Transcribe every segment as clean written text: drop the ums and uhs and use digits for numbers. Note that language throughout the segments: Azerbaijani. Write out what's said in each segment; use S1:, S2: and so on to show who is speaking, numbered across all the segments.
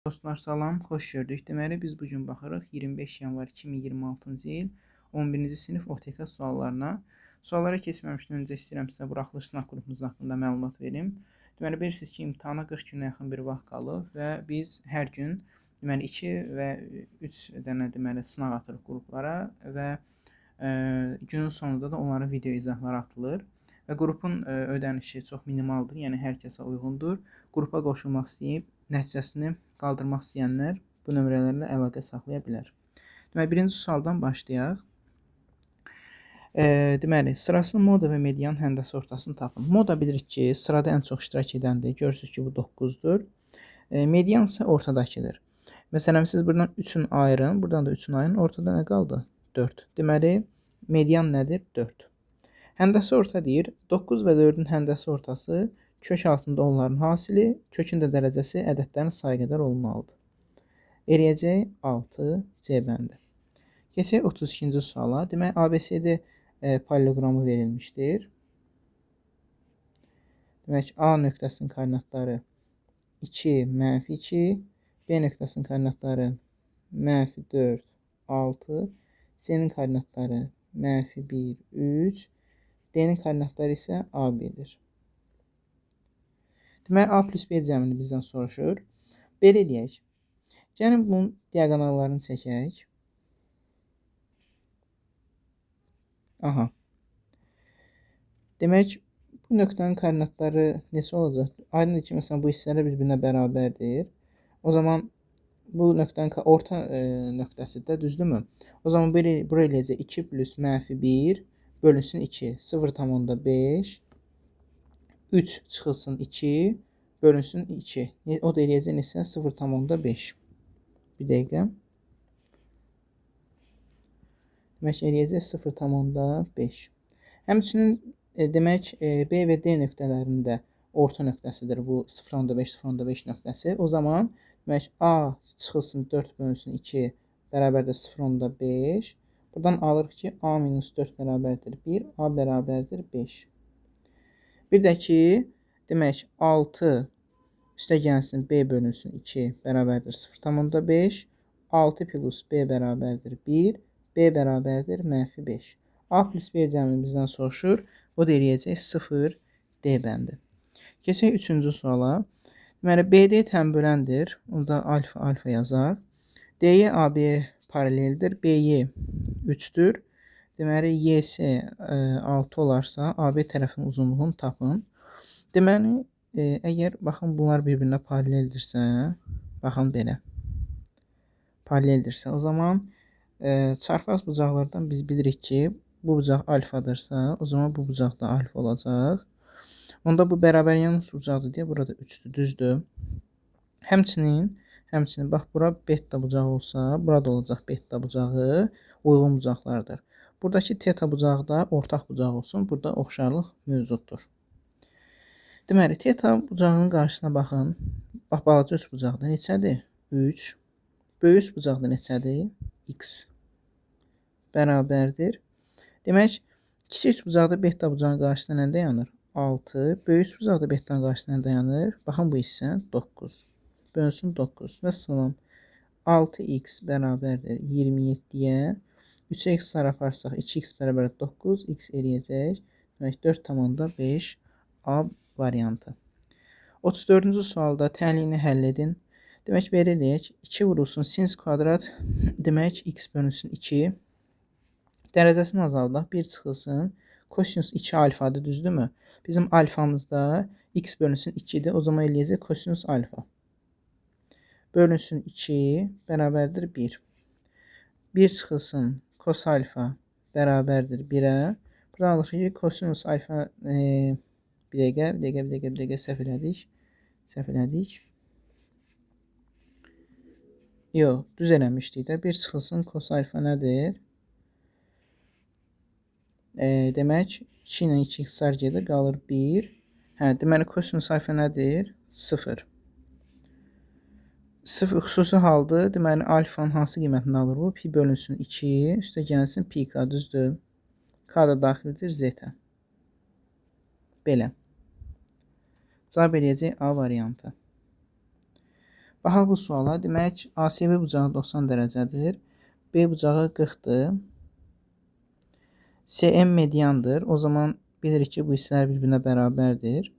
S1: Dostlar salam, xoş gördük. Deməli biz bu gün baxırıq 25 yanvar 2026-cı il 11-ci sinif OTK suallarına. Suallara keçməmişdən öncə istəyirəm sizə buraxılış sınaq qrupumuz haqqında məlumat verim. Deməli bilirsiniz ki, imtahana 40 günə yaxın bir vaxt qalıb və biz hər gün deməli 2 və 3 dənə deməli sınaq atırıq qruplara və günün sonunda da onların video izahları atılır. Və qrupun ödənişi çox minimaldır, yəni hər kəsə uyğundur. Qrupa qoşulmaq istəyib nəticəsini qaldırmaq istəyənlər bu nömrələrlə əlaqə saxlaya bilər. Deməli, birinci sualdan başlayaq. Deməli, sırasını moda və median həndəsə ortasını tapın. Moda bilirik ki, sırada ən çox iştirak edəndir. Görürsünüz ki, bu 9-dur. Median isə ortadakıdır. Məsələn, siz buradan 3-ün ayırın, buradan da 3-ün ayırın. Ortada nə qaldı? 4. Deməli, median nədir? 4. Həndəsi orta deyir. 9 və 4-ün həndəsi ortası kök altında onların hasili, kökün də dərəcəsi ədədlərin sayı qədər olmalıdır. Eləyəcək 6 C bəndi. Keçək 32-ci suala. Demək, ABCD paralelogramı verilmişdir. Demək, A nöqtəsinin koordinatları 2, -2, B nöqtəsinin koordinatları -4, 6, C-nin koordinatları -1, 3, D-nin koordinatları isə A1-dir. Deməli, A plus B cəmini bizdən soruşur. Belə eləyək. Gəlin bunun diagonallarını çəkək. Aha. Demək, bu nöqtənin koordinatları neçə olacaq? Aydındır ki, məsələn, bu hissələr bir-birinə bərabərdir. O zaman bu nöqtənin orta nöqtəsidir, düzdürmü? O zaman bura eləyəcək 2 plus -1 bölünsün 2. 0,5 3 çıxılsın 2 bölünsün 2. O da eləyəcək neçə? 0,5. Bir dəqiqə. Demək, eləyəcək 0,5. Həmçinin demək, B və D nöqtələrində orta nöqtəsidir bu 0,5 nöqtəsi. O zaman demək, A çıxılsın 4 bölünsün 2 bərabərdir 0,5. Buradan alırıq ki, A minus 4 bərabərdir 1, A bərabərdir 5. Bir də ki, demək, 6 üstə gəlsin B bölünsün 2 bərabərdir 0,5. 6 plus B bərabərdir 1, B bərabərdir -5. A plus B cəmini bizdən soruşur. O da eləyəcək 0 D bəndi. Keçək 3-cü suala. Deməli, BD tənböləndir. Onda alfa yazaq. DY AB-yə paraleldir. BY 3-dür. Deməli, YS 6 olarsa, AB tərəfinin uzunluğunu tapın. Deməli, əgər, baxın, bunlar bir-birinə paraleldirsə, baxın belə, paraleldirsə, o zaman çarpaz bucaqlardan biz bilirik ki, bu bucaq alfadırsa, o zaman bu bucaq da alfa olacaq. Onda bu bərabər yanlış bucaqdır deyə burada 3-dür, düzdür. Həmçinin, bax, bura beta bucağı olsa, burada olacaq beta bucağı, uyğun bucaqlardır. Buradakı teta bucağı da ortaq bucaq olsun, burada oxşarlıq mövcuddur. Deməli, teta bucağının qarşısına baxın. Bax, balaca üst bucaqda neçədir? 3. Böyük üst bucaqda neçədir? X bərabərdir. Demək, kiçik üst bucaqda beta bucağının qarşısında nə dayanır? 6. Böyük üst bucaqda betanın qarşısında nə dayanır? Baxın, bu hissə 9. Bölünsün 9. Və salam. 6x bərabərdir 27-yə. 3-ə x sarıfarsaq 2x bərabər 9. X eləyəcək. Demək, 4,5 A variantı. 34-cü sualda tənliyini həll edin. Demək, belə eləyək. 2 vurulsun sinus kvadrat. Demək, x bölünsün 2. Dərəcəsini azaldaq. 1 çıxılsın. Kosinus 2 alfadır, düzdürmü? Bizim alfamızda x bölünsün 2-dir. O zaman eləyəcək kosinus alfa. Bölünsün 2 bərabərdir 1. 1 çıxılsın kos alfa bərabərdir 1-ə. Buradan alırıq ki, kosinus alfa bir dəqiqə səhv elədik. Yox, düz eləmişdik də. 1 çıxılsın kos alfa nədir? Demək, 2 ilə 2 xisar gedir, qalır 1. Deməli, kosinus alfa nədir? 0. 0 xüsusi haldır. Deməli, alfanın hansı qiymətini alır bu? Pi bölünsün 2, üstə gəlsin pi k, düzdür. K da daxildir z-ə. Belə. Cavab eləyəcək A variantı. Baxaq bu suala. Demək, ASB bucağı 90 dərəcədir. B bucağı 40-dır. CM mediandır. O zaman bilirik ki, bu hissələr bir-birinə bərabərdir.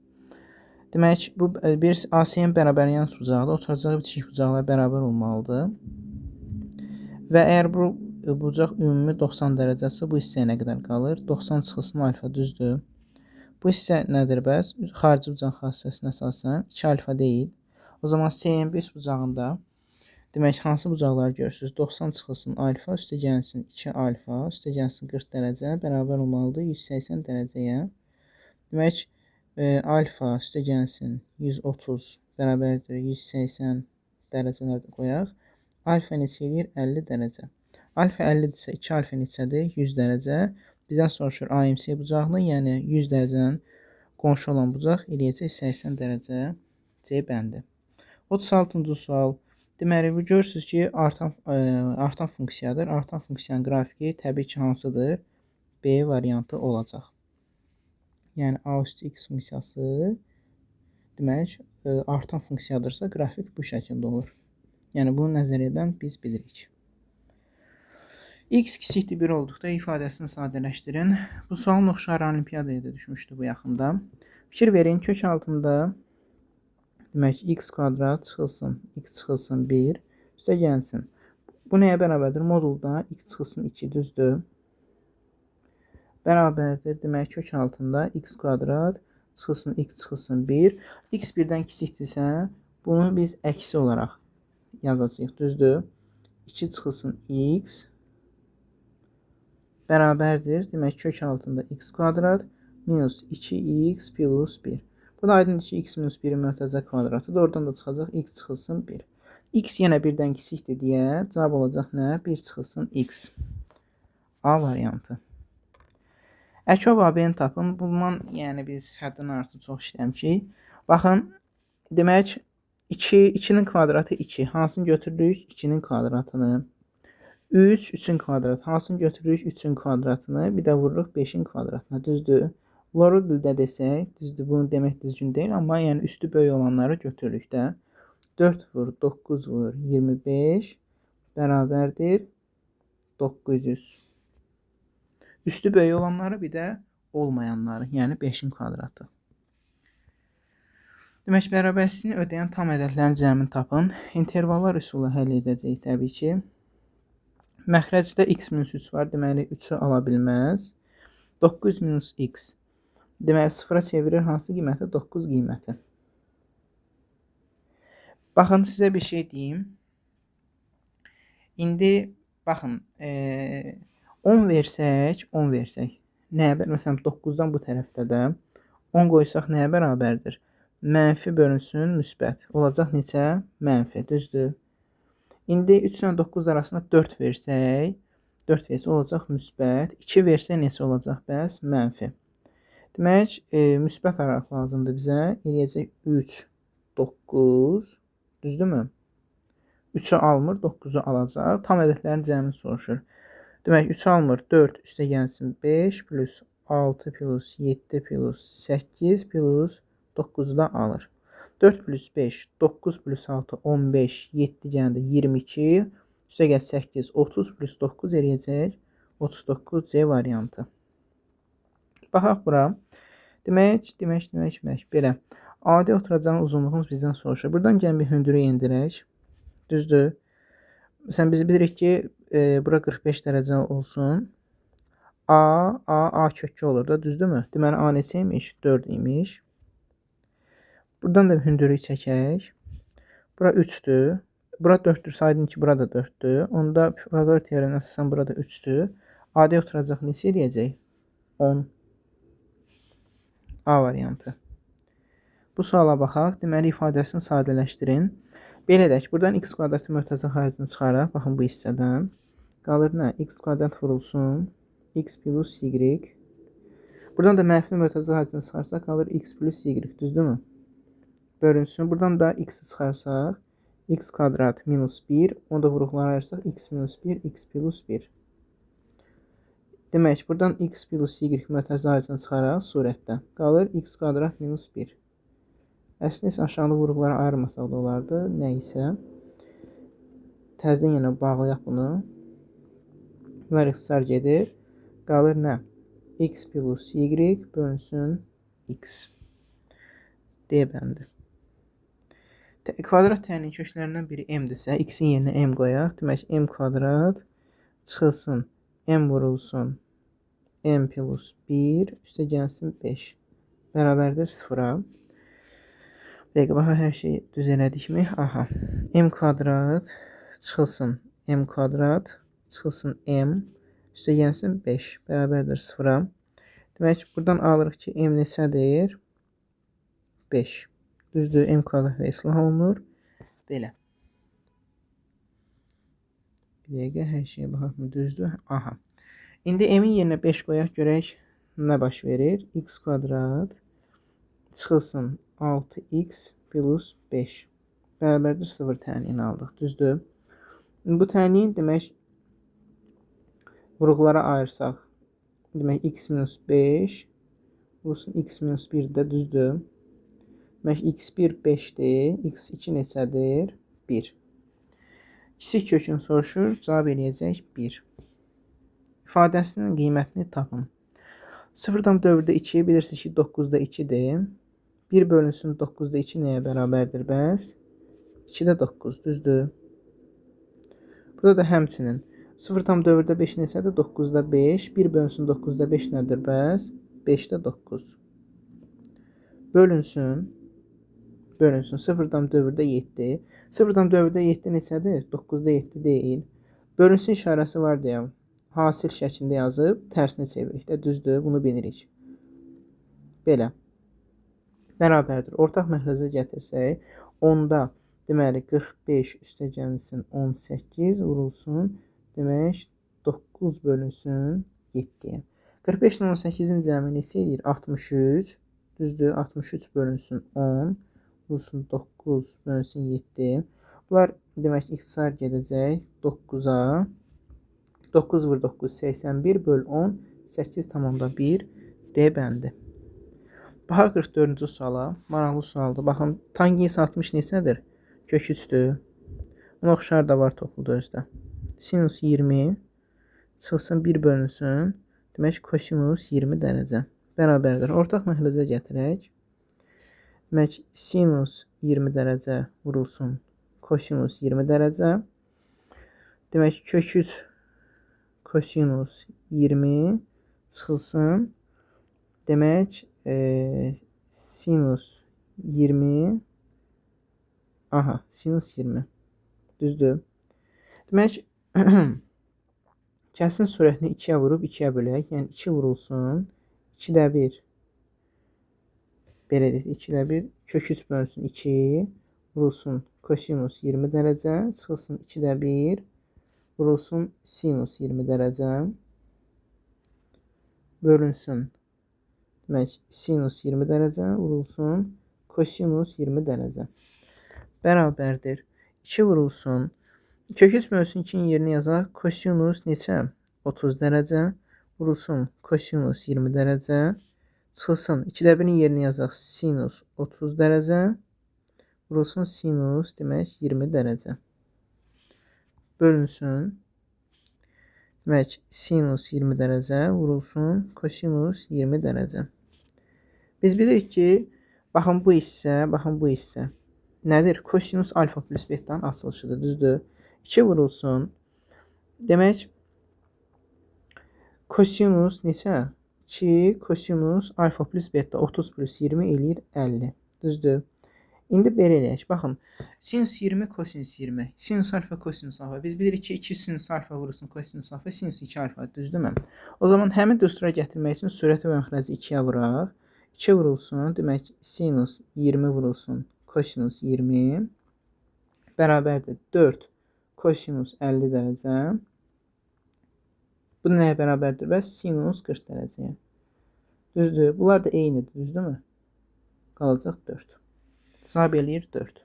S1: Demək, bu bir ASM bərabər yan bucaqda oturacağı bitişik bucaqlar bərabər olmalıdır. Və əgər bu bucaq ümumi 90 dərəcəsə, bu hissəyə nə qədər qalır? 90 çıxılsın alfa, düzdür. Bu hissə nədir bəs? Xarici bucaq xassəsinə əsasən 2 alfa deyil. O zaman CM5 bucağında demək, hansı bucaqları görürsünüz? 90 çıxılsın alfa, üstə gəlsin 2 alfa, üstə gəlsin 40 dərəcə, bərabər olmalıdır 180 dərəcəyə. Demək, alfa üstə gəlsin 130 bərabərdir 180 dərəcələrdə qoyaq. Alfa neçə eləyir? 50 dərəcə. Alfa 50-dirsə 2 alfa neçədir? 100 dərəcə. Bizdən soruşur AMC bucağını, yəni 100 dərəcənin qonşu olan bucaq eləyəcək 80 dərəcə C bəndi. 36-cı sual. Deməli, bu görürsünüz ki, artan funksiyadır. Artan funksiyanın qrafiki təbii ki, hansıdır? B variantı olacaq. Yəni, A üstü X funksiyası demək, artan funksiyadırsa, qrafik bu şəkildə olur. Yəni, bunu nəzəriyyədən biz bilirik. X kiçikdir 1 olduqda ifadəsini sadələşdirin. Bu sualın oxşarı olimpiyadaya da düşmüşdü bu yaxında. Fikir verin, kök altında demək, x kvadrat çıxılsın, x çıxılsın 1, üstə gəlsin. Bu nəyə bərabərdir? Modulda x çıxılsın 2, düzdür. Bərabərdir, demək, kök altında x kvadrat çıxılsın, x çıxılsın 1. X 1-dən kiçikdirsə, bunu biz əksi olaraq yazacağıq, düzdür. 2 çıxılsın x bərabərdir. Demək, kök altında x kvadrat minus 2x plus 1. Bu da aydındır ki, x minus 1-in möhtəzə kvadratıdır. Oradan da çıxacaq x çıxılsın 1. X yenə 1-dən kiçikdir deyə cavab olacaq nə? 1 çıxılsın x. A variantı. Əkov AB-ni tapın. Bundan yəni biz həddən artıq çox işləmişik. Baxın, demək 2-nin kvadratı 2. Hansını götürürük? 2-nin kvadratını. 3, 3-ün kvadratı. Hansını götürürük? 3-ün kvadratını. Bir də vururuq 5-in kvadratına. Düzdür. Bunları dildə desək, düzdür. Bunu demək düzgün deyil. Amma yəni üstü böyük olanları götürürük də. 4 vur, 9 vur, 25 bərabərdir 900. Üstü böyük olanları bir də olmayanları. Yəni 5-in kvadratı. Demək, bərabərsizliyi ödəyən tam ədədlərin cəmini tapın. İntervallar üsulu həll edəcək təbii ki. Məxrəcdə x minus 3 var. Deməli, 3-ü ala bilməz. 9 minus x. Deməli, 0-a çevirir hansı qiyməti? 9 qiyməti. Baxın, sizə bir şey deyim. İndi, baxın, 10 versək, nəyə bərabər? Məsələn, 9-dan bu tərəfdə də 10 qoysaq nəyə bərabərdir? Mənfi bölünsün müsbət. Olacaq neçə? Mənfi, düzdür. İndi 3 ilə 9 arasında 4 versək, olacaq müsbət. 2 versək neçə olacaq bəs? Mənfi. Demək, müsbət araq lazımdır bizə. Eləyəcək 3, 9, düzdürmü? 3-ü almır, 9-u alacaq. Tam ədədlərin cəmini soruşur. Demək, 3 almır, 4 üstə gəlsin 5 plus 6 plus 7 plus 8 plus 9-u da alır. 4 plus 5, 9 plus 6, 15, 7 gəldi 22, üstə gəl 8, 30 plus 9 eləyəcək 39 C variantı. Baxaq bura. Demək, belə. Adi oturacağın uzunluğumuz bizdən soruşur. Buradan gəlin bir hündürü endirək. Düzdür. Məsələn, biz bilirik ki, bura 45 dərəcə olsun. A kökü olur da, düzdürmü? Deməli, A neçə imiş? 4 imiş. Buradan da bir hündürlük çəkək. Bura 3-dür. Bura 4-dür. Aydın ki, bura da 4-dür. Onda Pifaqor teoreminə əsasən burada 3-dür. Adi oturacaq neçə eləyəcək? 10. A variantı. Bu suala baxaq. Deməli, ifadəsini sadələşdirin. Belə edək. Buradan x kvadratı möhtəzə xaricini çıxaraq. Baxın bu hissədən. Qalır nə? X kvadrat vurulsun. X plus y. Buradan da mənfi möhtəzə xaricini çıxarsaq qalır x plus y. Düzdürmü? Bölünsün. Buradan da x-i çıxarsaq, x kvadrat minus 1, onu da vuruqlara ayırsaq, x minus 1, x plus 1. Demək, buradan x plus y möhtəzə xaricini çıxaraq surətdə qalır x kvadrat minus 1. Əslində isə aşağıda vurğulara ayırmasaq da olardı. Nəysə. Təzədən yenə bağlayaq bunu. Bunlar ixtisar gedir. Qalır nə? X plus Y bölünsün X. D bəndi. Kvadrat tərinin köklərindən biri m-dirsə, x-in yerinə m qoyaq. Demək, m kvadrat çıxılsın, m vurulsun, m plus 1 üstə gəlsin 5. Bərabərdir 0-a. Dəqiqə, baxa, hər şey düz elədikmi? Aha. M kvadrat çıxılsın, m kvadrat çıxılsın, m üstə gəlsin 5. Bərabərdir 0-a. Demək, buradan alırıq ki, m neçədir? 5. Düzdür, m kvadrat islah olunur. Belə. Bir dəqiqə, hər şeyə baxaq mı? Düzdür. Aha. İndi m-in yerinə 5 qoyaq, görək nə baş verir? X kvadrat çıxılsın 6x plus 5. Bərabərdir 0 tənini aldıq. Düzdür. Bu tənin demək vurğulara ayırsaq. Demək x minus 5 vurulsun x minus 1 də düzdür. Demək, x1 5-dir, x2 neçədir? 1. Kiçik kökünü soruşur, cavab eləyəcək 1. İfadəsinin qiymətini tapın. 0-dan 4-də 2, bilirsiniz ki, 9-da 2-dir. 1 bölünsün 9-da 2 nəyə bərabərdir bəs? 2-də 9, düzdür. Burada da həmçinin 0-dan 4-də 5 neçədir? 9-da 5. 1 bölünsün 9-da 5 nədir bəs? 5-də 9. Bölünsün 0-dan 4-də 7. 0-dan 4-də 7 neçədir? 9-da 7 deyil. Bölünsün işarəsi var deyəm. Hasil şəklində yazıb, tərsini çeviririk də, düzdür. Bunu bilirik. Belə. Bərabərdir. Ortaq məxrəcə gətirsək, 10-da deməli 45 üstə gəlsin 18 vurulsun. Demək, 9 bölünsün 7-yə. 45 ilə 18-in cəmi neçə edir? 63. Düzdür. 63 bölünsün 10. Vurulsun 9 bölünsün 7. Bunlar demək ixtisar gedəcək 9-a. 9 vur 9 81 böl 10 8,1 D bəndi. Baxaq 44-cü suala. Maraqlı sualdır. Baxın, tangens 60 neçədir? Kök 3-dür. Buna oxşar da var topluda özdə. Sinus 20 çıxsın 1 bölünsün. Demək, kosinus 20 dərəcə. Bərabərdir. Ortaq məxrəcə gətirək. Demək, sinus 20 dərəcə vurulsun kosinus 20 dərəcə. Demək, kök 3 kosinus 20 çıxılsın. Demək, sinus 20 sinus 20 düzdür. Demək, kəsin sürətini 2-yə vurub 2-yə bölək. Yəni 2 vurulsun 2-də 1 belə deyək, 2-də 1 kök 3 bölünsün 2 vurulsun kosinus 20 dərəcə çıxılsın 2-də 1 vurulsun sinus 20 dərəcə bölünsün. Demək, sinus 20 dərəcə vurulsun kosinus 20 dərəcə. Bərabərdir. 2 vurulsun. Kök 3 bölünsün 2-nin yerinə yazaq. Kosinus neçə? 30 dərəcə vurulsun kosinus 20 dərəcə. Çıxılsın. 2-də 1-in yerinə yazaq. Sinus 30 dərəcə vurulsun sinus demək 20 dərəcə. Bölünsün. Demək, sinus 20 dərəcə vurulsun kosinus 20 dərəcə. Biz bilirik ki, baxın bu hissə nədir? Kosinus alfa plus beta'nın açılışıdır, düzdür? 2 vurulsun. Demək, kosinus neçə? 2 kosinus alfa plus beta 30 plus 20 eləyir 50. Düzdür? İndi belə eləyək. Baxın, sinus 20 kosinus 20. Sinus alfa kosinus alfa. Biz bilirik ki, 2 sinus alfa vurulsun kosinus alfa, sinus 2 alfa. Düzdürmü? O zaman həmin düstura gətirmək üçün sürəti və məxrəci 2-yə vuraq. 2 vurulsun. Demək, sinus 20 vurulsun kosinus 20 bərabərdir 4 kosinus 50 dərəcə. Bu nəyə bərabərdir? Və sinus 40 dərəcəyə. Düzdür. Bunlar da eynidir. Düzdürmü? Qalacaq 4. Cavab eləyir 4.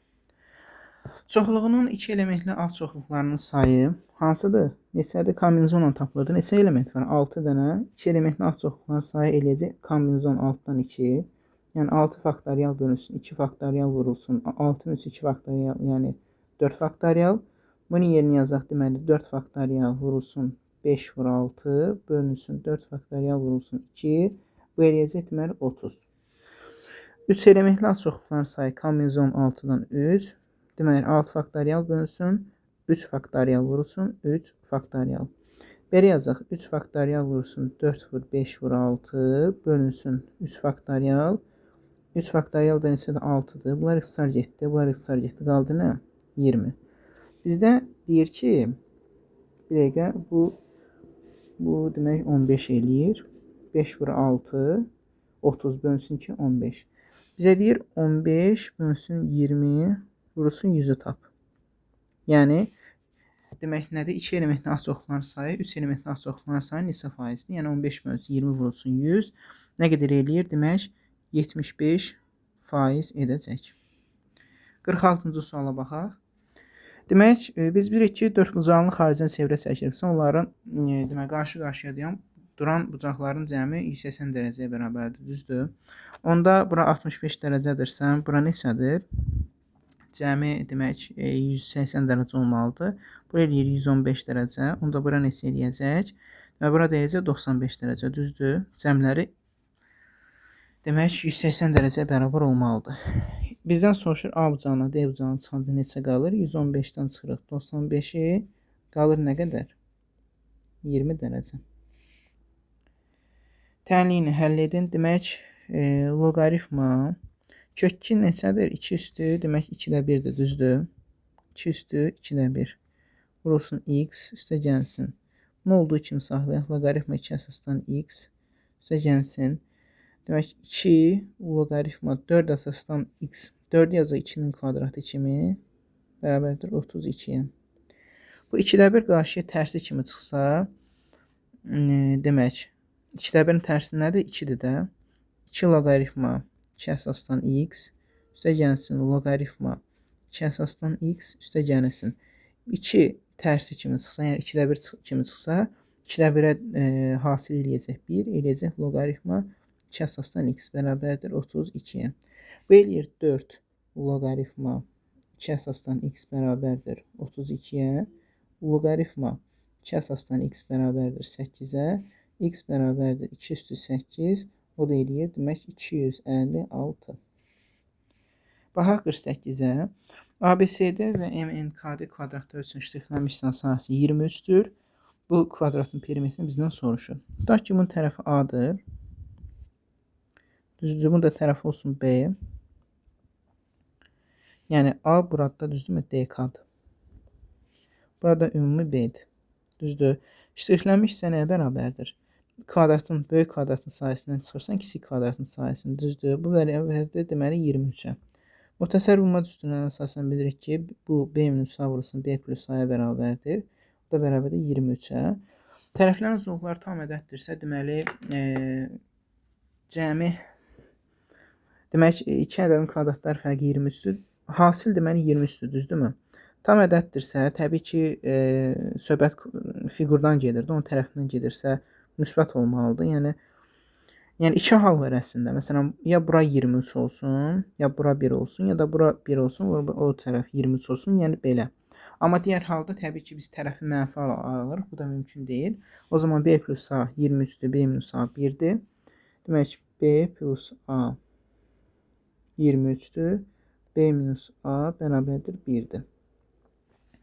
S1: Çoxluğunun 2 elementli alt çoxluqlarının sayı hansıdır? Neçədir? Kombinizonla tapılırdı. Neçə element var? 6 dənə. 2 elementli alt çoxluqların sayı eləyəcək kombinizon 6-dan 2. Yəni 6 faktorial bölünsün 2 faktorial vurulsun 6-nın üstü 2 faktorial, yəni 4 faktorial. Bunu yerinə yazaq, deməli 4 faktorial vurulsun 5 vur 6 bölünsün 4 faktorial vurulsun 2. Bu eləyəcək deməli 30. 3 elementli açıqlıqların sayı kombinizon 6-dan 3. Deməli 6 faktorial bölünsün 3 faktorial vurulsun 3 faktorial. Belə yazaq. 3 faktorial vurulsun 4 vur 5 vur 6 bölünsün 3 faktorial. 3 faktorial da neçədir? 6-dır. Bunlar ixtisar getdi. Bunlar ixtisar getdi. Qaldı nə? 20. Bizdə deyir ki, bir dəqiqə bu demək 15 eləyir. 5 vur 6 30 bölünsün ki 15. Bizə deyir 15 bölünsün 20 vurulsun 100'ü tap. Yəni demək nədir? 2 elementli açıqlıqların sayı 3 elementli açıqlıqların sayı neçə faizdir? Yəni 15 bölünsün 20 vurulsun 100 nə qədər eləyir? Demək 75% edəcək. 46-cı suala baxaq. Demək, biz bilirik ki, dördbucaqlını xaricdən çevrə çəkiriksə, onların demək qarşı-qarşıya duran bucaqların cəmi 180 dərəcəyə bərabərdir, düzdür? Onda bura 65 dərəcədirsə, bura neçədir? Cəmi demək 180 dərəcə olmalıdır. Bura eləyir 115 dərəcə. Onda bura neçə eləyəcək? Və bura eləyəcək 95 dərəcə, düzdür? Cəmləri demək 180 dərəcəyə bərabər olmalıdır. Bizdən soruşur A bucağına D bucağına çıxanda neçə qalır? 115-dən çıxırıq 95-i qalır nə qədər? 20 dərəcə. Tənliyini həll edin. Demək loqaritma kök 2 neçədir? 2 üstü demək 2-də 1-dir, düzdür? 2 üstü 2-də 1. Vurulsun x üstə gəlsin. Nə olduğu kimi saxlayaq. Loqaritma 2 əsasdan x üstə gəlsin. Demək 2 loqaritma 4 əsasdan x 4 yazaq 2-nin kvadratı kimi bərabərdir 32-yə. Bu 2-də 1 qarşıya tərsi kimi çıxsa demək 2-də 1-in tərsi nədir? 2-dir də. 2 loqaritma 2 əsasdan x üstə gəlsin loqaritma 2 əsasdan x üstə gəlsin. 2 tərsi kimi çıxsa, yəni 2-də 1 kimi çıxsa 2-də 1-ə hasil eləyəcək 1 eləyəcək loqaritma 2 əsasdan x bərabərdir 32-yə. Bu eləyir 4 loqaritma 2 əsasdan x bərabərdir 32-yə. Loqaritma 2 əsasdan x bərabərdir 8-ə. X bərabərdir 2 üstü 8. O da eləyir demək 256. Baxaq 48-ə. ABCD və MNKD kvadratlar üçün şərhlənmiş sahəsi 23-dür. Bu kvadratın perimetrini bizdən soruşur. Tutaq ki, bunun tərəfi A-dır. Düzdür, bunun da tərəfi olsun B. Yəni A burada düzdürmü? DK-dır. Burada ümumi B-dir. Düzdür. Şərhlənmiş isə nəyə bərabərdir? Kvadratın, böyük kvadratın sayəsindən çıxırsan, kiçik kvadratın sayəsini, düzdür. Bu bərabərdir, deməli 23-ə. Müxtəsər bulma düsturuna əsasən bilirik ki, bu B minus A vurulsun B plus A-ya bərabərdir. Bu da bərabərdir 23-ə. Tərəflərin uzunluqları tam ədəddirsə, deməli cəmi demək 2 ədədin kvadratlar fərqi 23-dür. Hasil deməli 23-dür, düzdürmü? Tam ədəddirsə, təbii ki, söhbət fiqurdan gedirdi, onun tərəfindən gedirsə müsbət olmalıdır. Yəni 2 hal var əslində. Məsələn, ya bura 23 olsun, ya bura 1 olsun, ya da bura 1 olsun, o tərəf 23 olsun, yəni belə. Amma digər halda təbii ki, biz tərəfi mənfi alırıq. Bu da mümkün deyil. O zaman B plus A 23-dür, B minus A 1-dir. Demək, B plus A 23-dür, B minus A bərabərdir 1-dir.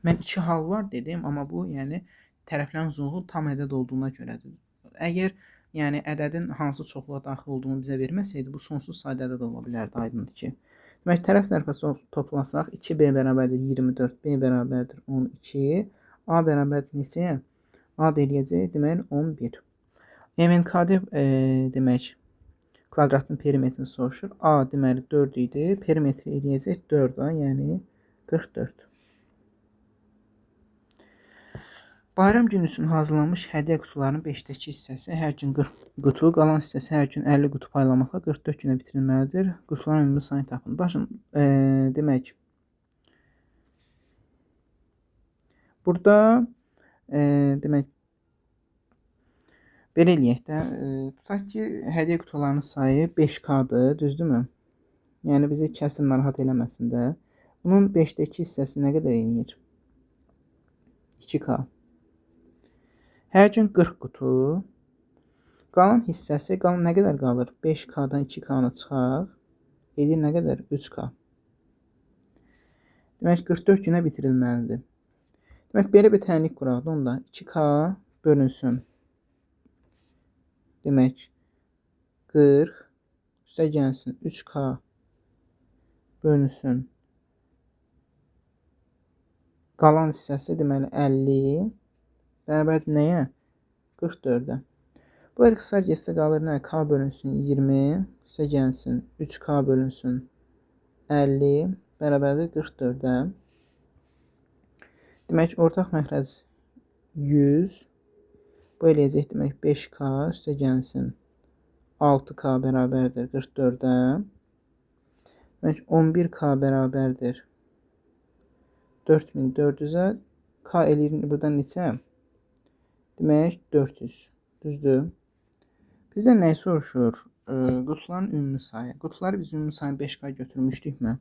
S1: Mən 2 hal var dedim, amma bu, yəni tərəflərin uzunluğu tam ədəd olduğuna görədir. Əgər yəni ədədin hansı çoxluğa daxil olduğunu bizə verməsəydi, bu sonsuz sayda ədəd ola bilərdi, aydındır ki. Demək, tərəf tərəfə toplansaq, 2B bərabərdir 24, B bərabərdir 12, A bərabərdir neçəyə? A da eləyəcək, demək, 11. MNKD demək, kvadratın perimetrini soruşur. A deməli 4 idi, perimetri eləyəcək 4A, yəni 44. Bayram günü üçün hazırlanmış hədiyyə qutularının 5-dəki hissəsi hər gün 40 qutu, qalan hissəsi hər gün 50 qutu paylamaqla 44 günə bitirilməlidir. Qutuların ümumi sayını tapın. Başın demək burada demək Belə eləyək də, tutaq ki, hədiyyə qutularının sayı 5K-dır, düzdürmü? Yəni bizi kəsin narahat eləməsin də. Bunun 5-də 2 hissəsi nə qədər eləyir? 2K. Hər gün 40 qutu. Qalan hissəsi, qalan nə qədər qalır? 5K-dan 2K-nı çıxaq. Edir nə qədər? 3K. Demək 44 günə bitirilməlidir. Demək belə bir tənlik quraq da onda 2K bölünsün. Demək 40 üstə gəlsin 3K bölünsün. Qalan hissəsi deməli 50 bərabər nəyə? 44-ə. Bunlar qısar getsə qalır nə? K bölünsün 20 üstə gəlsin 3K bölünsün 50 bərabərdir 44-ə. Demək ortaq məxrəc 100. Bu eləyəcək demək 5K üstə gəlsin 6K bərabərdir 44-ə. Demək 11K bərabərdir 4400-ə. K eləyir buradan neçə? Demək 400. Düzdür? Bizdən nəyi soruşur? Qutuların ümumi sayı. Qutuları biz ümumi sayı 5K götürmüşdükmü?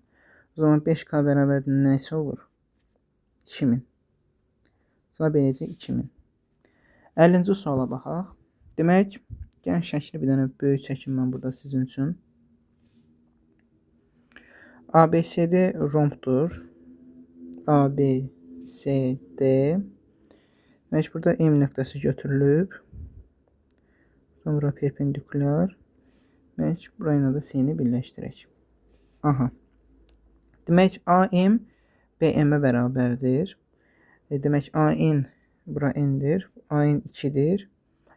S1: O zaman 5K bərabərdir nəsə olur? 2000. Sonra beləcə 2000. 50-ci suala baxaq. Demək, gəlin şəkli bir dənə böyük çəkim mən burada sizin üçün. ABCD rombdur. ABCD. Demək, burada M nöqtəsi götürülüb. Sonra perpendikulyar. Demək, burayla da C-ni birləşdirək. Aha. Demək, AM BM-ə bərabərdir. Demək, AN bura N-dir. AN 2-dir.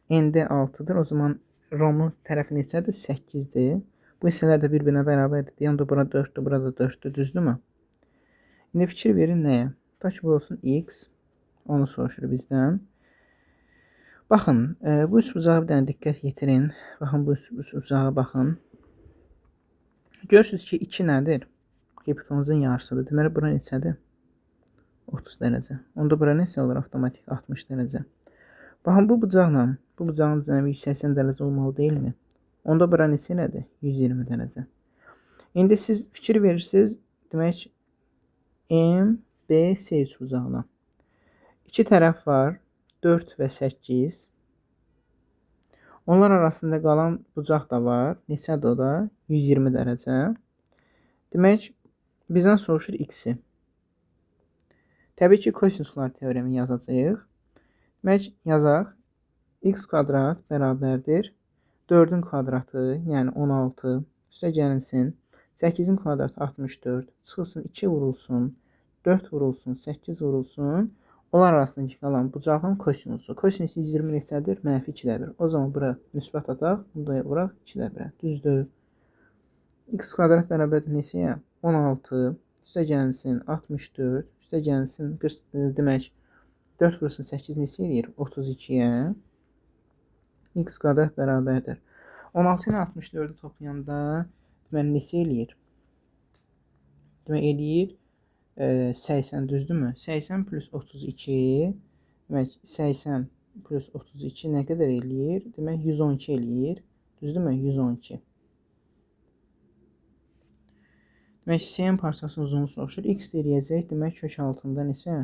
S1: N-də 6-dır. O zaman romun tərəfi neçədir? 8-dir. Bu hissələr də bir-birinə bərabərdir. Yəni, bura 4-dür, burada 4-dür. Düzdürmü? İndi fikir verin nəyə? Tutaq ki, bu olsun X. Onu soruşur bizdən. Baxın, bu üç bucağa bir dənə diqqət yetirin. Baxın, bu üç bucağa baxın. Görürsünüz ki, 2 nədir? Hipotenuzun yarısıdır. Deməli, bura neçədir? 30 dərəcə. Onda bura neçə olur? Avtomatik 60 dərəcə. Baxın, bu bucaqla bu bucağın cəmi 180 dərəcə olmalı deyilmi? Onda bura neçə nədir? 120 dərəcə. İndi siz fikir verirsiniz. Demək, M, B, C üç bucaqla. İki tərəf var. 4 və 8. Onlar arasında qalan bucaq da var. Neçədir o da? 120 dərəcə. Demək, bizdən soruşur X-i. Təbii ki, kosinuslar teoremi yazacağıq. Demək, yazaq. X kvadrat bərabərdir 4-ün kvadratı, yəni 16 üstə gəlinsin. 8-in kvadratı 64. Çıxılsın 2 vurulsun. 4 vurulsun. 8 vurulsun. Onlar arasındakı qalan bucağın kosinusu. Kosinus 120 neçədir? Mənfi 2-dədir. O zaman bura müsbət ataq. Bunda vuraq 2-də. Düzdür. X kvadrat bərabərdir neçəyə? 16 üstə gəlinsin 64. Üstə gəlsin demək 4 vurulsun 8 neçə eləyir? 32-yə. X kvadrat bərabərdir. 16 ilə 64-ü toplayanda deməli neçə eləyir? Demək eləyir 80, düzdürmü? 80 plus 32 demək 80 plus 32 nə qədər eləyir? Demək 112 eləyir. Düzdürmü? 112. Demək C-nin parçasının uzunluğunu soruşur. X eləyəcək. Demək kök altında neçə?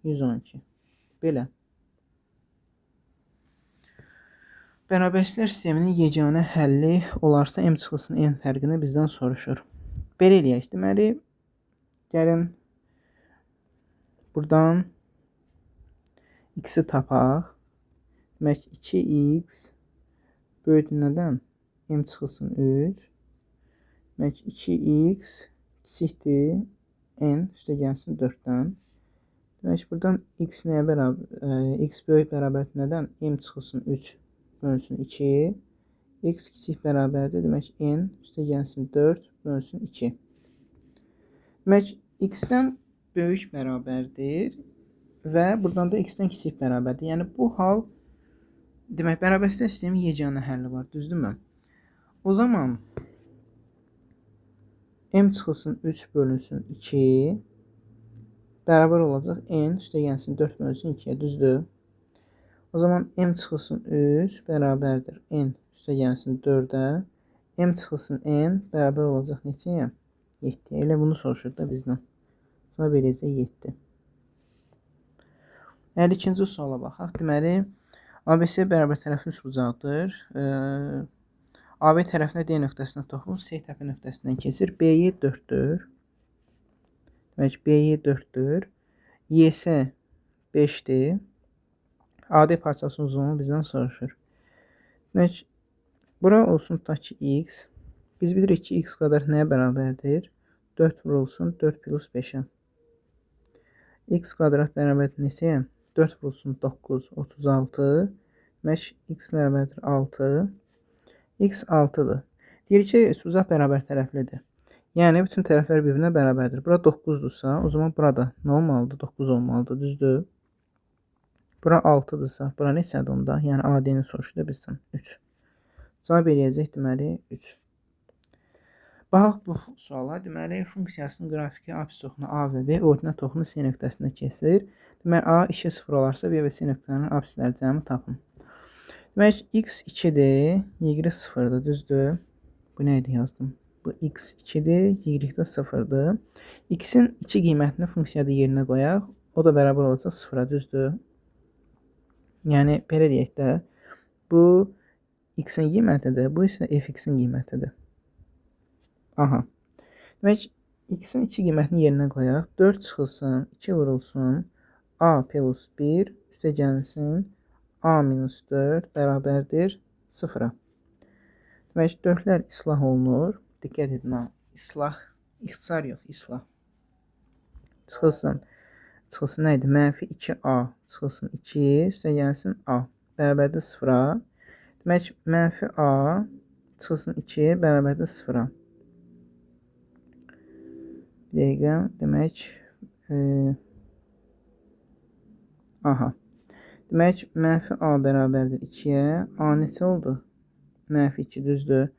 S1: 112. Belə. Bərabərsizlər sisteminin yeganə həlli olarsa M çıxılsın N fərqini bizdən soruşur. Belə eləyək. Deməli, gəlin buradan X-i tapaq. Demək 2X böyüdür nədən? M çıxılsın 3. Demək 2X kiçikdir N üstə gəlsin 4-dən. Demək buradan X nəyə bərabər? X böyük bərabərdir nədən? M çıxılsın 3 bölünsün 2. X kiçik bərabərdir. Demək N üstə gəlsin 4 bölünsün 2. Demək X-dən böyük bərabərdir və buradan da X-dən kiçik bərabərdir. Yəni bu hal demək bərabərsizlər sistemin yeganə həlli var. Düzdürmü? O zaman M çıxılsın 3 bölünsün 2 bərabər olacaq N üstə gəlsin 4 bölünsün 2-yə. Düzdür? O zaman m çıxılsın 3 bərabərdir n üstə gəlsin 4-ə. M çıxılsın n bərabər olacaq neçəyə? 7. Elə bunu soruşur da bizdən. Cavab eləyəcək 7. 52-ci suala baxaq. Deməli, ABC bərabər tərəfli üçbucaqdır. AB tərəfinə D nöqtəsindən toxunur, C təpə nöqtəsindən keçir. BY 4-dür. Demək, BY 4-dür. YS 5-dir. AD parçasının uzunluğunu bizdən soruşur. Demək, bura olsun tutaq ki, x. Biz bilirik ki, x kadar nəyə bərabərdir? 4 vurulsun 4 plus 5-ə. X kvadrat bərabərdir neçəyə? 4 vurulsun 9, 36. Demək, x bərabərdir 6. X 6-dır. Deyir ki, üçbucaq bərabər tərəflidir. Yəni, bütün tərəflər bir-birinə bərabərdir. Bura 9-dursa, o zaman burada nə olmalıdır? 9 olmalıdır, düzdür? Bura 6-dırsa, bura neçədir onda? Yəni, AD-ni soruşdu bizdən 3. Cavab eləyəcək, deməli, 3. Baxaq bu suala. Deməli, funksiyasının qrafiki apsis toxunu A və B ordinat toxunu C nöqtəsində keçir. Deməli, A 2 0 olarsa, B və C nöqtələrinin apsisləri cəmi tapın. Demək, x 2-dir, y 0-dır, düzdür? Bu nə idi yazdım? Bu x 2-dir, y də 0-dır. X-in 2 qiymətini funksiyada yerinə qoyaq. O da bərabər olacaq 0-a, düzdür? Yəni, belə deyək də, bu x-in qiymətidir, bu isə f(x)in qiymətidir. Aha. Demək, x-in 2 qiymətini yerinə qoyaq. 4 çıxılsın, 2 vurulsun, a plus 1 üstə gəlsin, a minus 4 bərabərdir 0-a. Demək, 4-lər islah olunur. Diqqət edin, islah, ixtisar yox, islah. Çıxılsın nə idi? Mənfi 2a çıxılsın 2, üstə gəlsin a bərabərdir 0-a. Demək, mənfi a çıxılsın 2 bərabərdir 0-a. Bir dəqiqə, demək, aha. Demək, mənfi a bərabərdir 2-yə. A neçə oldu? Mənfi 2, düzdür.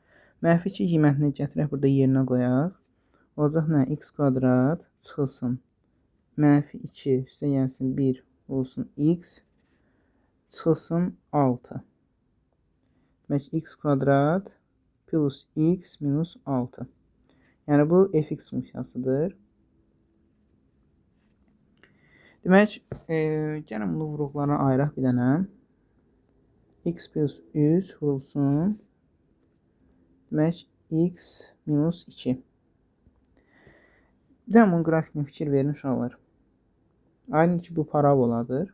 S1: Mənfi 2 qiymətini gətirək, burada yerinə qoyaq. Olacaq nə? X kvadrat çıxılsın. Mənfi 2 üstə gəlsin 1 olsun x. Çıxılsın 6. Demək, x kvadrat plus x minus 6. Yəni, bu f(x) funksiyasıdır. Demək, gəlin bunu vuruqlara ayıraq bir dənə. X plus 3 vurulsun. Demək, x minus 2. Bir dənə bunun qrafikini fikir verin uşaqlar. Aydındır ki, bu paraboladır.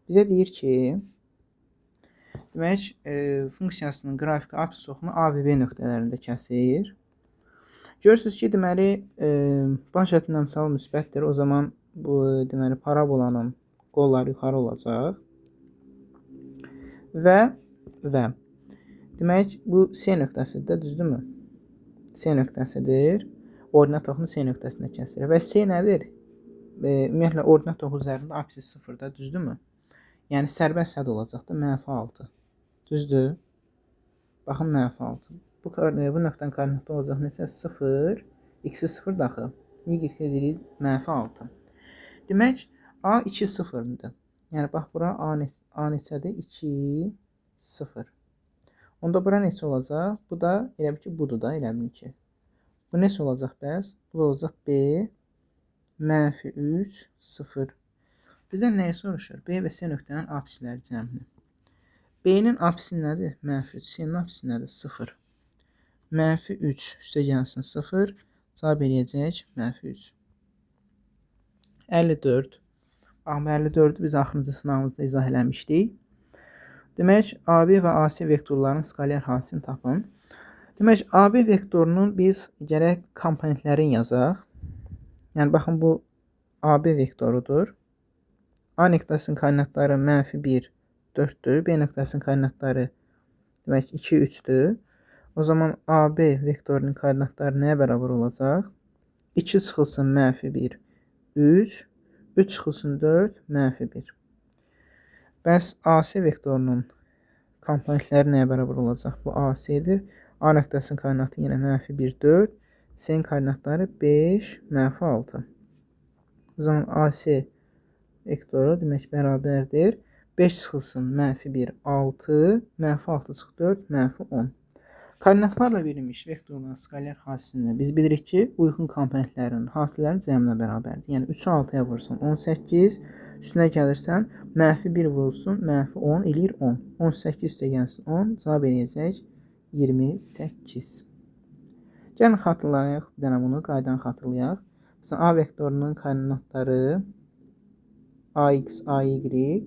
S1: Bizə deyir ki, demək, funksiyasının qrafiki apsis toxunu A və B nöqtələrində kəsir. Görürsünüz ki, deməli, baş ətindən misal müsbətdir. O zaman bu, deməli, parabolanın qolları yuxarı olacaq. Və, demək, bu C nöqtəsidir, düzdürmü? C nöqtəsidir. Ordinat toxunu C nöqtəsində kəsir. Və C nədir? Ümumiyyətlə, ordinat toxu üzərində apsis 0-da, düzdürmü? Yəni, sərbəst hədd olacaqdır, mənfi 6. Düzdür? Baxın, mənfi 6. Bu nöqtənin koordinatı olacaq neçə? 0, x-i 0 daxı. Y edirik, mənfi 6. Demək, A 2, 0-dır. Yəni, bax, bura A neçədir? 2, 0. Onda bura neçə olacaq? Bu da, elə bil ki, budur da, elə bil ki. Bu neçə olacaq bəs? Bu da olacaq B, mənfi 3, 0. Bizdən nəyi soruşur? B və C nöqtənin apsisləri cəmini. B-nin apsisi nədir? Mənfi 3. C-nin apsisi nədir? 0. Mənfi 3 üstə gəlsin 0. Cavab eləyəcək mənfi 3. 54. Baxın, 54-ü biz axırıncı sınavımızda izah eləmişdik. Demək, AB və AC vektorlarının skalyar hasisini tapın. Demək, AB vektorunun biz gərək komponentlərini yazaq. Yəni, baxın, bu AB vektorudur. A nöqtəsinin koordinatları mənfi 1, 4-dür. B nöqtəsinin koordinatları demək 2, 3-dür. O zaman AB vektorunun koordinatları nəyə bərabər olacaq? 2 çıxılsın mənfi 1, 3. 3 çıxılsın 4, mənfi 1. Bəs AC vektorunun komponentləri nəyə bərabər olacaq? Bu AC-dir. A nöqtəsinin koordinatı yenə mənfi 1, 4. C-nin koordinatları 5, mənfi 6. O zaman AC vektoru demək bərabərdir. 5 çıxılsın -1, 6, -6 çıx 4, -10. Koordinatlarla verilmiş vektorların skalar hasilini biz bilirik ki, uyğun komponentlərin hasilləri cəminə bərabərdir. Yəni 3-ü 6-ya vurursan 18, üstünə gəlirsən -1 vurulsun, -10 eləyir 10. 18 üstə gəlsin 10, cavab eləyəcək 28. Gəlin xatırlayaq bir dənə bunu, qaydanı xatırlayaq. Məsələn, A vektorunun koordinatları AX, AY,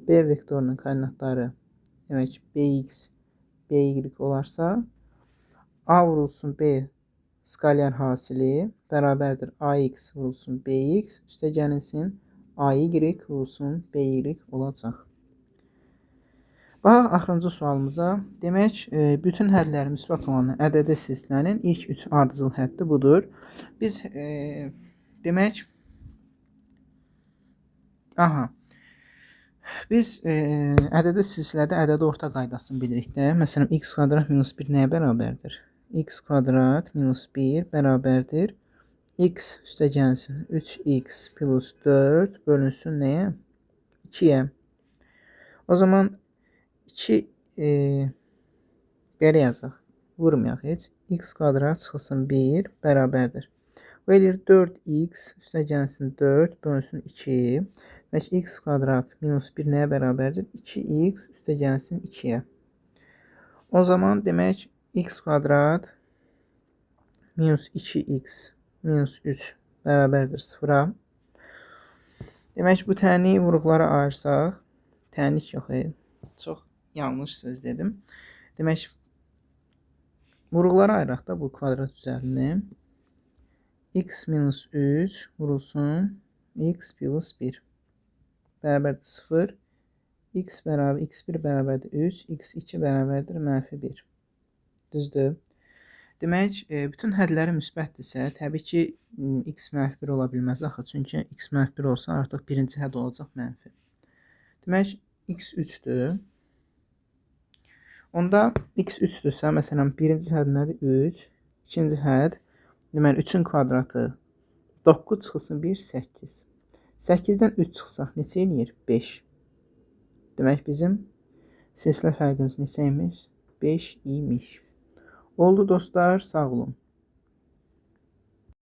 S1: B vektorunun koordinatları demək BX, BY olarsa, A vurulsun B skalar hasili bərabərdir AX vurulsun BX, üstə gəlinsin AY vurulsun BY olacaq. Baxaq axırıncı sualımıza. Demək, bütün hədləri müsbət olan ədədi silsilənin ilk 3 ardıcıl həddi budur. Biz demək, biz ədədi silsilədə ədədi orta qaydasını bilirik də. Məsələn, x kvadrat minus 1 nəyə bərabərdir? X kvadrat minus 1 bərabərdir. X üstə gəlsin 3x plus 4 bölünsün nəyə? 2-yə. O zaman 2 belə yazaq. Vurmayaq heç. X kvadrat çıxılsın 1 bərabərdir. O eləyir 4x üstə gəlsin 4 bölünsün 2. Demək, x kvadrat minus 1 nəyə bərabərdir? 2x üstə gəlsin 2-yə. O zaman demək, x kvadrat minus 2x minus 3 bərabərdir 0-a. Demək, bu təni vuruqlara ayırsaq, tənlik yox, çox yanlış söz dedim. Demək, vuruqlara ayıraq da bu kvadrat üzərini. X minus 3 vurulsun x plus 1 bərabərdir 0. X1 bərabərdir 3, x2 bərabərdir -1. Düzdür. Demək, bütün hədləri müsbətdirsə, təbii ki, x -1 ola bilməz axı. Çünki x -1 olsa, artıq birinci hədd olacaq mənfi. Demək, x 3-dür. Onda x 3-dürsə, məsələn, birinci hədd nədir? 3. İkinci hədd, deməli, 3-ün kvadratı 9 çıxılsın 1, 8. 8-dən 3 çıxsaq, neçə eləyir? 5. Demək, bizim silsilə fərqimiz neçə imiş? 5 imiş. Oldu dostlar, sağ olun.